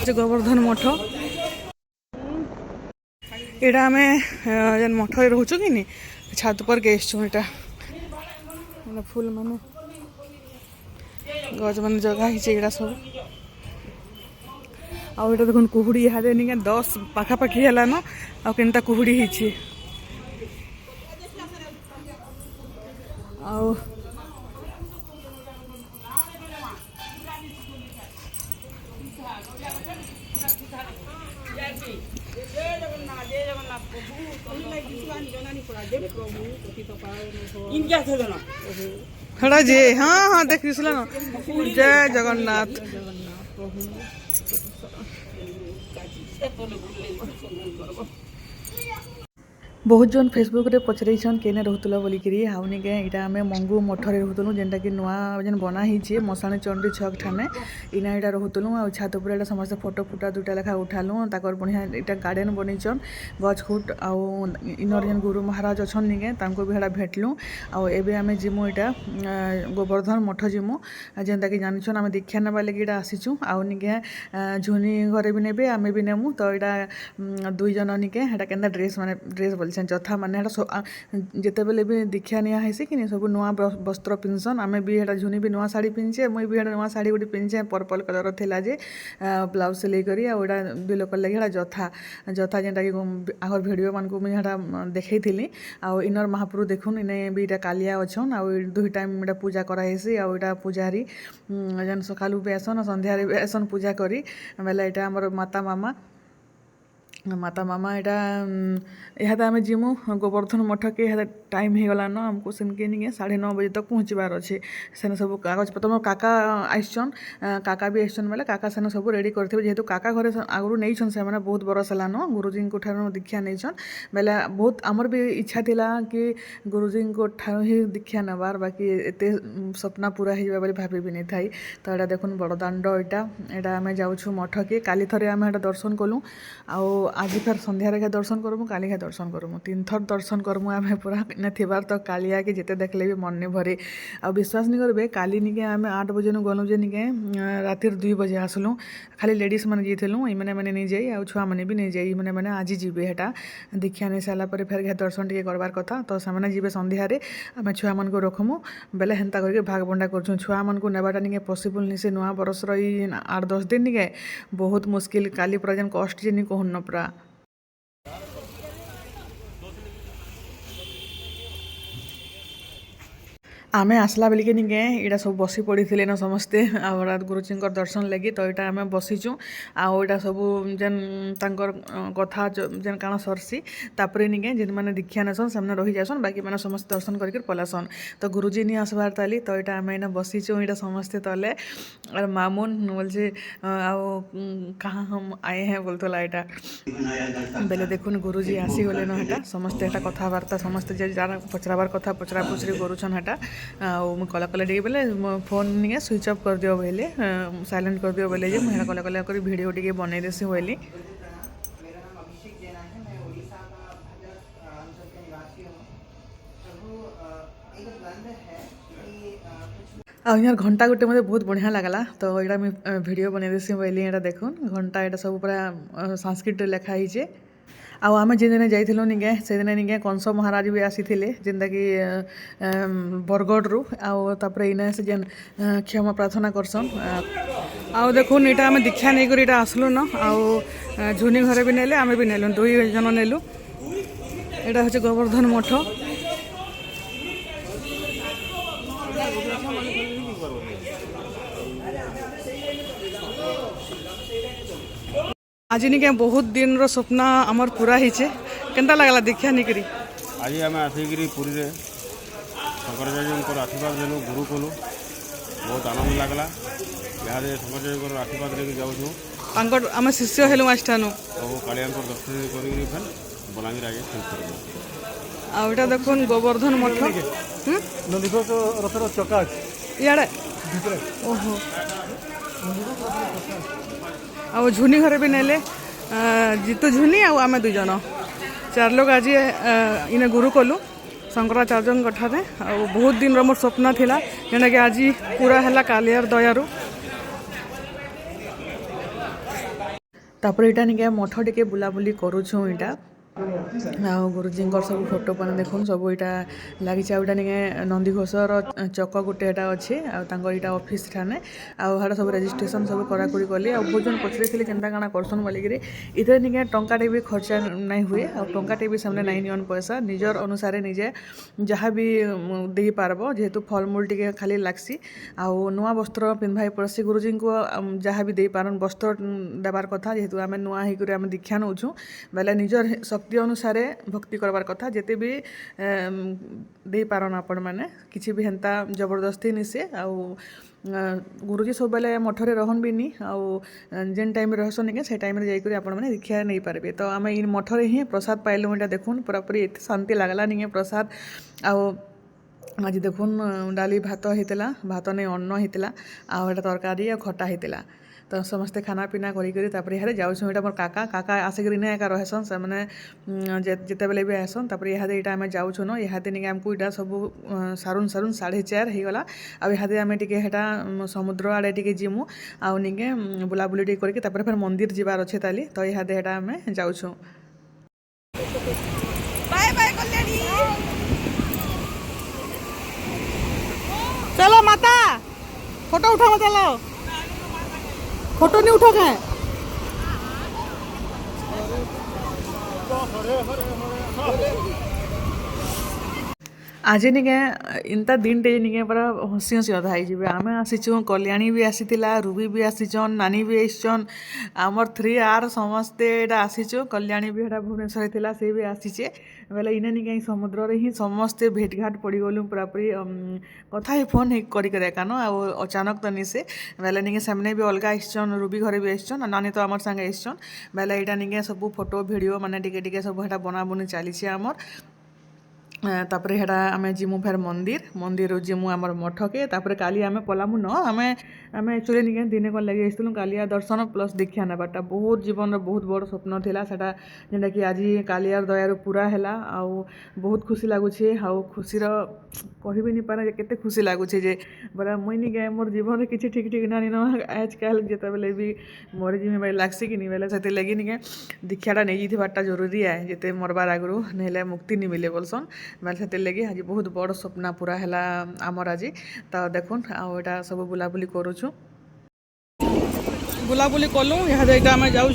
হচ্ছে গোবর্ধন মঠ। এটা আমি যেন মঠরে রହୁଛୁ କି ନି ଛାତ ଉପରେ ଆସିଛୁ। এটা ମାନେ ফুল ମାନେ ଗଛ ମାନେ ଜଗା ହେଇଛି ଏଇଟା ସବୁ। ଆଉ ଏଇଟା ଦେଖୁନ କୁହୁଡ଼ି ଇହାଦେ ନିକେ 10 ପାଖାପାଖି ହେଲାନ ଆଉ କେନ୍ତା କୁହୁଡ଼ି ହେଇଛି। ଆଉ ଯେ ହଁ ହଁ ଦେଖିছিল ନା ଜୟ ଜଗନ୍ନାଥ। बहुत जन फेसबुक रे पचरईछन केने रहतुला बोलिकिरी हाउनिके इटा आमे मंगू मठरे रहतुलु जेनटा कि नुआ जेन बना हिचे मसाणी चंडी छक ठाने इना इटा रहतुलु आ छात ऊपर एटा समस्त फोटो फुटा दुटा लेखा उठालु ताकर बढ़िया इटा गार्डन बनिचन गछ खुट आ इनर जेन गुरु महाराज अछन निके तांको भी हेडा भेटलु आ एबे आमे जिमु इटा गोवर्धन मठ जिमु जेनटा कि जानिछन आमे दीक्षा नेबा लागि इटा आसीछु आ निके झुनी घरे भी नेबे आमे भी नेमु तो इटा दुई जन निके हेडा केनदा ड्रेस माने ड्रेस जथा माने जिते बेले भी दीक्षा निया है कि सब नुआ वस्त्र पिंधसन आमे भी हेटा झुनी भी नुआ साड़ी पिंधे मुई भी हेटा नुआ साड़ी गोटे पिंधे पर्पल कलर थिला जे ब्लाउज सिलाई करी आउटा दुई लोक लगे हेटा जथा जथा जेनटा कि आगर वीडियो मान को मुई हेटा देखै थिली आ इनर महाप्रभु देखुन इने भी इटा कालिया अछन आ दुई टाइम इटा पूजा करा हेसी आ इटा पूजारी जन सकालु भी आसन संध्या रे भी आसन पूजा करी बेला इटा हमर माता मामा एटा यहाँ आम जीमु गोवर्धन मठ के टाइम हो गलान आमको सेनके नहीं 9:30 बजे तक पहुँचबार अच्छे सेन सब कागज पत्र मोर काका आइसन काका भी आइसन बेले काका सेन सब रेडी करते जेहेतु काका घरे आगु नहीं से बहुत बरस है गुरुजी ठार दीक्षा नहीं बेले बहुत आमर भी इच्छा थिला कि गुरुजी ठार ही दीक्षा नबार बाकी एत सपना पूरा हो भाभी भी नहीं थाई तो यहाँ देखुन बड़दाण्ड यहाँ आम जाऊँ मठ के काली थरे आम दर्शन कलु आज फिर संध्यार के दर्शन करमु काली के दर्शन करमु 3 थर दर्शन करमु आमे पूरा न थिबार तो कालिया के जेते देखले भी मन नहीं भरे आ विश्वास नहीं करबे काली निके आमे 8 बजे न गलु जे निके रातिर 2 बजे आसलु खाली लेडीज माने जेथलु ई माने नहीं जाई आ छुआ माने भी नहीं जाई माने आज जीवे हेटा दीक्षा नहीं साला पर फिर दर्शन टिके करबार कथा तो सामने जीवे संध्यारे आमे छुआ मन को रखमु बेले हेंता करके भाग बंडा करछु छुआ मन को नेबाटा निके पॉसिबल नहीं से नुआ बरस रही 8-10 दिन निके बहुत मुश्किल काली पूरा जन कष्ट जे नि कहन न पूरा आमे आसला बेल के निके इटा सब बसी पड़ी थे न समस्ते आ गुरुजी दर्शन लगी तो यहाँ आम बसीचु आटा सब जेन तांकर कथा जेन काण सरसी तापर निके जेन मैंने दीक्षा नेसन से रही जासन बाकी मैंने समस्त दर्शन करके पलासन तो गुरुजी नहीं आसबार ताली तो यहाँ आम इना बसीचु यहाँ समस्ते तले और मामुन बोलছে कहाँ हम आए हैं बोलतला यहाँ बेले देखुन गुरुजी आसी गले न हेटा समस्ते हेटा कथबार्ता समस्ते जार पचराबार कथा पचरा पुचरी करुछन हेटा आ कला कला टे बेले फोन नहीं स्विच ऑफ कर दियो बोले साइलेंट कर दियो बोले जे मैं कला कला कर वीडियो टे बनई देसी बोली आ यार घंटा गोटे मत बहुत बढ़िया लगला तो यहाँ मुझे वीडियो बनई देसी बोली यहाँ देखुन घंटा यहाँ सब पूरा संस्कृत लेखा ही आम जिन जाइलु निके से दिन निके कंस महाराज भी आसी जेनता कि बरगढ़ आपर इने से जेन क्षमा प्रार्थना करसन आउ देखुन यहाँ आम दीक्षा नहीं कर आसलु न आ झुनी घरे भी नेले आम भी नेलु 2 जन नेलु यहाँ हूँ गोवर्धन मठ आज निके बहुत दिन रो सपना आमर पूरा हिचे केनता लागला दीक्षा नहीं करी आज आम आसिक पुरी रे शंकराचार्य आशीर्वाद देलु गुरु कलु बहुत आनंद लगला यहाँ शंकराचार्य आशीर्वाद लेके जाऊँ आम शिष्य हेलु आष्टानु सब कालिया दर्शन कर बलांगीर आगे आउटा देखुन गोवर्धन मठ रथर चका इे ओहो आ झुनी घरे भी नेले जीतू झुनी आम 2 जन 4 लोग आज इने गुरु कलु शंकराचार्य ठारे बहुत दिन मोर स्वप्न थिला जेना कि आज पूरा है कालियार दयारू। ତାପରେ ଏଇଟା ନିକେ ମଠ ଟିକେ ବୁଲାବୁଲି କରୁଛୁଁ ଏଇଟା ଆଉ ଗୁରୁଜୀଙ୍କର ସବୁ ଫଟୋ ମାନେ ଦେଖୁନ୍ ସବୁ ଏଇଟା ଲାଗିଛି ଆଉ ଏଇଟା ନିକେ ନନ୍ଦିଘୋଷର ଚକ ଗୋଟେ ଏଇଟା ଅଛି ଆଉ ତାଙ୍କର ଏଇଟା ଅଫିସ୍ ଠାନେ ଆଉ ହେଟା ସବୁ ରେଜିଷ୍ଟ୍ରେସନ୍ ସବୁ କରାକୁରି କଲି ଆଉ ବହୁତ ଜଣ ପଚାରିଥିଲେ କେନ୍ତା କାଣା କରସନ୍ ବୋଲିକିରି ଇଥିରେ ନିକେ ଟଙ୍କାଟେ ବି ଖର୍ଚ୍ଚା ନାଇଁ ହୁଏ ଆଉ ଟଙ୍କାଟେ ବି ସେମାନେ ନାଇଁ ନିଅନ୍ ପଇସା ନିଜର ଅନୁସାରେ ନିଜେ ଯାହା ବି ଦେଇପାରବ ଯେହେତୁ ଫଲମୂଲ ଟିକେ ଖାଲି ଲାଗ୍ସି ଆଉ ନୂଆ ବସ୍ତ୍ର ପିନ୍ଧାଇ ପଡ଼୍ସି ଗୁରୁଜୀଙ୍କୁ ଯାହା ବି ଦେଇପାରନ୍ ବସ୍ତ୍ର ଦେବାର୍ କଥା ଯେହେତୁ ଆମେ ନୂଆ ହେଇକରି ଆମେ ଦୀକ୍ଷା ନେଉଛୁଁ ବେଲେ ନିଜର ଶକ୍ତି ଅନୁସାରେ ଭକ୍ତି କରବାର୍ କଥା ଯେତେ ବି ଦେଇପାରନ୍ ଆପଣମାନେ କିଛି ବି ହେନ୍ତା ଜବରଦସ୍ତି ନିସେ ଆଉ ଗୁରୁଜୀ ସବୁବେଲେ ମଠରେ ରହନ୍ ବିନି ଆଉ ଯେନ୍ ଟାଇମ୍ରେ ରହସନ୍ ନିକେ ସେ ଟାଇମ୍ରେ ଯାଇକରି ଆପଣମାନେ ଦୀକ୍ଷା ନେଇପାରିବେ ତ ଆମେ ଇ ମଠରେ ହିଁ ପ୍ରସାଦ ପାଇଲୁ ଏଇଟା ଦେଖୁନ୍ ପୁରାପୁରି ଏତେ ଶାନ୍ତି ଲାଗ୍ଲା ନିକେ ପ୍ରସାଦ ଆଉ ଆଜି ଦେଖୁନ୍ ଡାଲି ଭାତ ହେଇଥିଲା ଭାତ ନେଇ ଅନ୍ନ ହେଇଥିଲା ଆଉ ଏଇଟା ତରକାରୀ ଆଉ ଖଟା ହେଇଥିଲା ତ ସମସ୍ତେ ଖାନା ପିନା କରିକରି ତାପରେ ଇହାଦେ ଯାଉଛୁଁ ଏଇଟା ମୋର କାକା ଆସିକରି ନେ ଏକା ରହେସନ୍ ସେମାନେ ଯେତେବେଲେ ବି ଆସନ୍ ତାପରେ ଇହାଦେ ଏଇଟା ଆମେ ଯାଉଛୁନ ଇହାଦେ ନିକେ ଆମକୁ ଏଇଟା ସବୁ ସାରୁନ୍ 4:30 ହେଇଗଲା ଆଉ ଇହାଦେ ଆମେ ଟିକେ ହେଟା ସମୁଦ୍ର ଆଡ଼େ ଟିକେ ଯିମୁ ଆଉ ନିକେ ବୁଲାବୁଲି ଟିକେ କରିକି ତାପରେ ଫେର୍ ମନ୍ଦିର ଯିବାର ଅଛେ ତାଲି ତ ଇହାଦେ ହେଟା ଆମେ ଯାଉଛୁଁ बाय बाय कल्याणी चलो माता फोटो उठाओ चलो फोटो नहीं उठो क्या ଆଜି ନିକେ ଇନ୍ତା ଦିନଟେ ନିକେ ପୁରା ହସି ହସି ଅଧା ହେଇଯିବେ ଆମେ ଆସିଛୁଁ କଲ୍ୟାଣୀ ବି ଆସିଥିଲା ରୁବି ବି ଆସିଛନ୍ ନାନୀ ବି ଆସିଛନ୍ ଆମର 3R ସମସ୍ତେ ଏଇଟା ଆସିଛୁ କଲ୍ୟାଣୀ ବି ଏଇଟା ଭୁବନେଶ୍ୱରରେ ଥିଲା ସେ ବି ଆସିଛେ ବେଲେ ଇନେ ନିକେ ଏଇ ସମୁଦ୍ରରେ ହିଁ ସମସ୍ତେ ଭେଟଘାଟ ପଡ଼ିଗଲୁ ପୁରାପୁରି କଥା ହିଁ ଫୋନ୍ କରିକରି ଏକାନ ଆଉ ଅଚାନକ ତ ନିସେ ବେଲେ ନିକେ ସେମାନେ ବି ଅଲଗା ଆସିଛନ୍ ରୁବି ଘରେ ବି ଆସିଛନ୍ ଆଉ ନାନୀ ତ ଆମର ସାଙ୍ଗେ ଆସିଛନ୍ ବେଲେ ଏଇଟା ନିକେ ସବୁ ଫଟୋ ଭିଡ଼ିଓ ମାନେ ଟିକେ ଟିକେ ସବୁ ହେଟା ବନାବୁନି ଚାଲିଛି ଆମର ତାପରେ ହେଟା ଆମେ ଯିମୁ ଫେର୍ ମନ୍ଦିରରୁ ଯିମୁ ଆମର ମଠକେ ତାପରେ କାଲି ଆମେ ପଲାମୁ ନ ଆମେ ଆକ୍ଚୁଆଲି ନିକେ ଦିନେ କ'ଣ ଲାଗି ଆସିଥିଲୁ କାଲିଆ ଦର୍ଶନ ପ୍ଲସ୍ ଦୀକ୍ଷା ନେବାଟା ବହୁତ ଜୀବନର ବହୁତ ବଡ଼ ସ୍ୱପ୍ନ ଥିଲା ସେଟା ଯେନ୍ଟାକି ଆଜି କାଲିଆର ଦୟାରୁ ପୁରା ହେଲା ଆଉ ବହୁତ ଖୁସି ଲାଗୁଛେ ଆଉ ଖୁସିର କହିବିନି ପାରେ ଯେ କେତେ ଖୁସି ଲାଗୁଛେ ଯେ ବୋଲେ ମୁଇଁ ନିକେ ମୋର ଜୀବନରେ କିଛି ଠିକ୍ ନାନି ନ ଆଜକାଲ ଯେତେବେଲେ ବି ମରିଯିମି ବେଲେ ଲାଗ୍ସି କି ନି ବେଲେ ସେଥିର୍ଲାଗି ନିକେ ଦୀକ୍ଷାଟା ନେଇଯାଇଥିବାର୍ଟା ଜରୁରୀ ଆଏ ଯେତେ ମରବାର୍ ଆଗରୁ ନେହେଲେ ମୁକ୍ତି ନି ମିଲେ ବୋଲସନ୍ ବେଲେ ସେଥିର୍ଲାଗି ଆଜି ବହୁତ ବଡ଼ ସ୍ୱପ୍ନ ପୁରା ହେଲା ଆମର ଆଜି ତ ଦେଖୁନ୍ ଆଉ ଏଇଟା ସବୁ ବୁଲାବୁଲି କରୁଛୁ बुलाबुली कलु यहाँ जाइका आम जाऊँ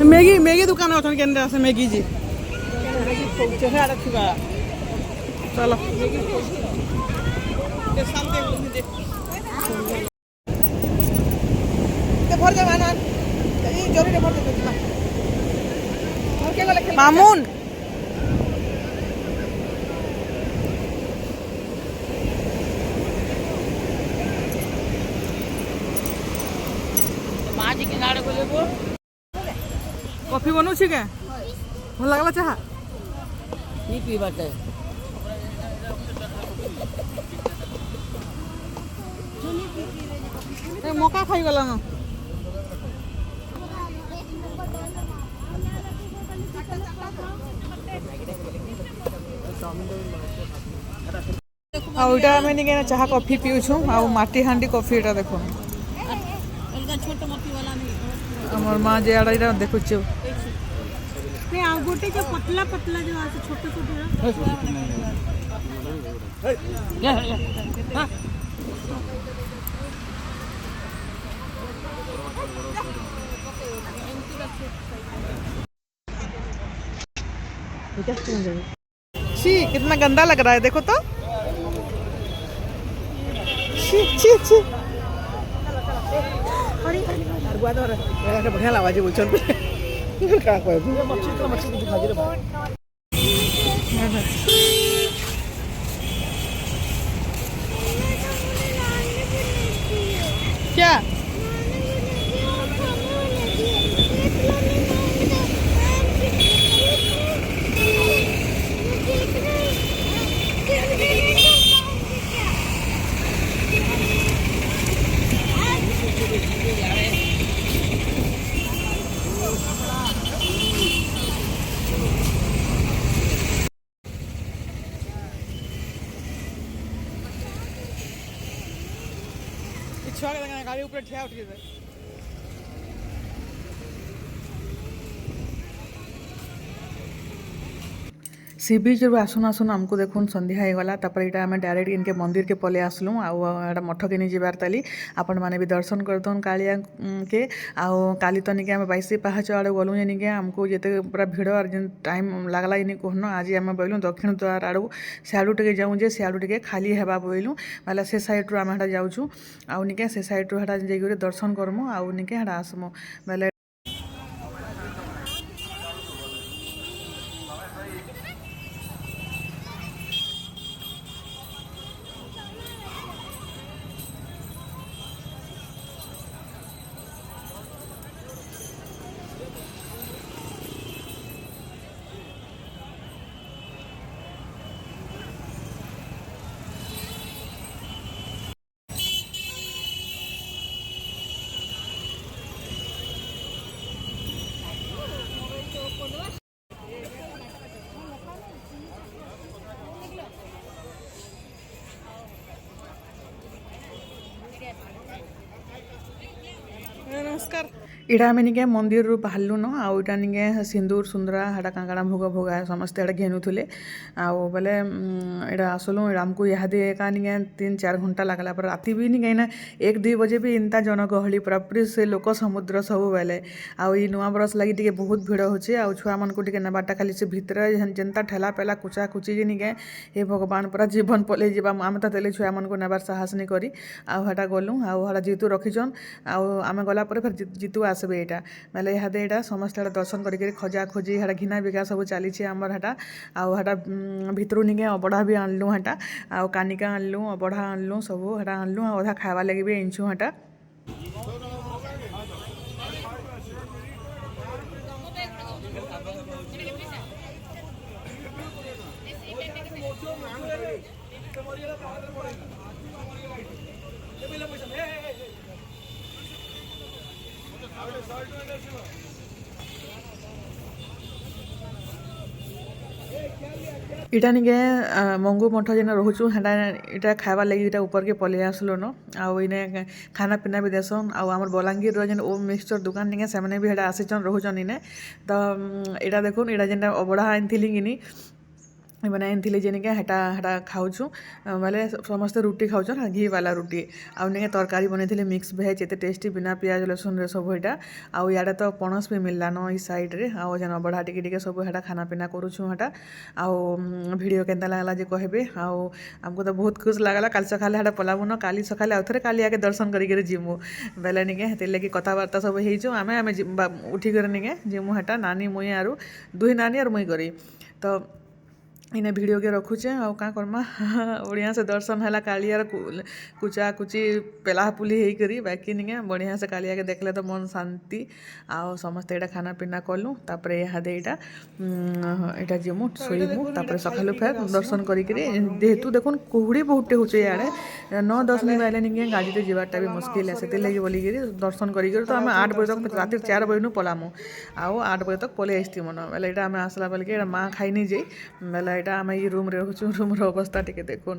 मैगी मैगी दुकान अच्छे के आसे मैगी जी चलो मामून कॉफी बनू क्या भल लगला चाह मका खाई गला न आउटा आम निके चाह कॉफी पीऊँ आउ माटी हांडी कॉफी एटा देखो हमर माँ जे आड़ा इटा देखुछु गोटे जो पतला पतला जो आसे छोटे छोटे छी कितना गंदा लग रहा है देखो तो छी छी छी बढ़िया लगा बोल क्या ଛୁଆ ଗାଡ଼ି ଉପରେ ଠିଆ ଉଠିବେ सी बीच रू आसुन आसुन आमको देखुन संध्या होगला ये आम डायरेक्ट इनके मंदिर के पले आसलु आटा मठ के नहीं जबार ताली आपण मैंने भी दर्शन करदन कालिया के आउ काली तो निके आम 22 पाहाच आड़े गलु जे निके आमको जिते पूरा भिड़ और जेन टाइम लगला इन कहन आज आम बोलूँ दक्षिण द्वार आड़ू सियाड़ू टे जाऊँ जे सियाड़ू टे खाली हेबा बोलूँ मतलब से सैड्रु आम हेटा जाऊँ आउ निके से सैड्रु हेटा जाइए दर्शन करमु आउ निके हेटा आसमु बोले नमस्कार इटा आम निके मंदिर रू बाहरलु न आउ इटा निके सिंदूर सुंदरा हटा कांकड़ा भोग भोगा समस्ते इटा घेनुले आउ बोले इटा आसलु आमको इहादे एका निके 3-4 घंटा लगला पर राति भी नहीं कहीं 1-2 बजे भी इनता जनगहली पूरापूरी से लोक समुद्र सब बेले आउ नुआ बरस लगी टे बहुत भिड़ होचे आउ छुआ मन को टे नबाटा खाली से भितर जेनता ठेला पेला कुचा कुची जे निके हे भगवान पूरा जीवन पले जीवा आम तो तेले छुआ मन को नबार साहस नहीं करी आउ हटा गलु आउ हटा जीतु रखीचन आउ आम गला पर फिर जीतु आसबे यहाँ बेले इहादे यहाँ समस्त दर्शन करके खजा खोजी हाँ घिना बिका सब चली आमर हाँ आउ हाँ भितर निके अबड़ा भी आणलु हाँ आउ कानिका आणलु अबड़ा आणलु सब हाँ आणलु अधा खावा लगे भी आनछु हाँ इटा निके मंगू मठ जेन रोचु हाँ इटा खावा लगी इटा ऊपर के पले आसलो न आउ इने खाना पीना भी देसन आउ आमर बलांगीर जेन ओम मिक्सचर दुकान निके से भी हेटा आसीचन रोचन इने तो इटा देखुन इटा जेन अबड़ा आनी कि मैंने आनी जे निके हेटा हेटा खाऊँ बोले समस्ते रुटी खाऊन हाँ घी वाला रुटी आउ निके तरकारी बन मिक्स भेज एत टेस्टी बिना पियाज लसुन रे सब यहाँ आउ इे तो पणस भी मिलला न ई साइड रे आउ जेन अबड़ा टिके सब हेटा खाना पीना करूँ हाँ आउ वीडियो केन्ता लगला जे कहबे आउ आमको तो बहुत खुश लगला काली सकाले हेटा पलाबू न काली सकाले आउ थे काली आगे दर्शन करके जीमु बेले निके हेते लगे कथबार्ता सब हो आमे आमे उठिक निके जीमु हेटा नानी मुई आरु 2 नानी और मुई करी तो इने वीडियो के रखुचे आउ का करमा बढ़िया से दर्शन है कालियार कुचा कुची पेला पुली ही करी बाकी नहीं बढ़िया से कालिया के देखले तो मन शांति आउ समस्ते यहाँ खाना पीना कलु तापर इहादे यहाँ जीमु शोबू तापर सकालु फेर दर्शन करेतु देखुन कुहुड़ी बहुटे होचे इे 9-10 नहीं बाइले नहीं गाड़ी जावाटा भी मुस्किल है से लगे बोलिक दर्शन कर तो आम 8 बजे तक रात 4 बजे पलामु आउ 8 बजे तक पलि आसती मन बेले यहाँ आम आसला बेल माँ खाई नहीं जाई बेले এটা আমি এই রুম রে রুমর অবস্থা টিকে দেখুন।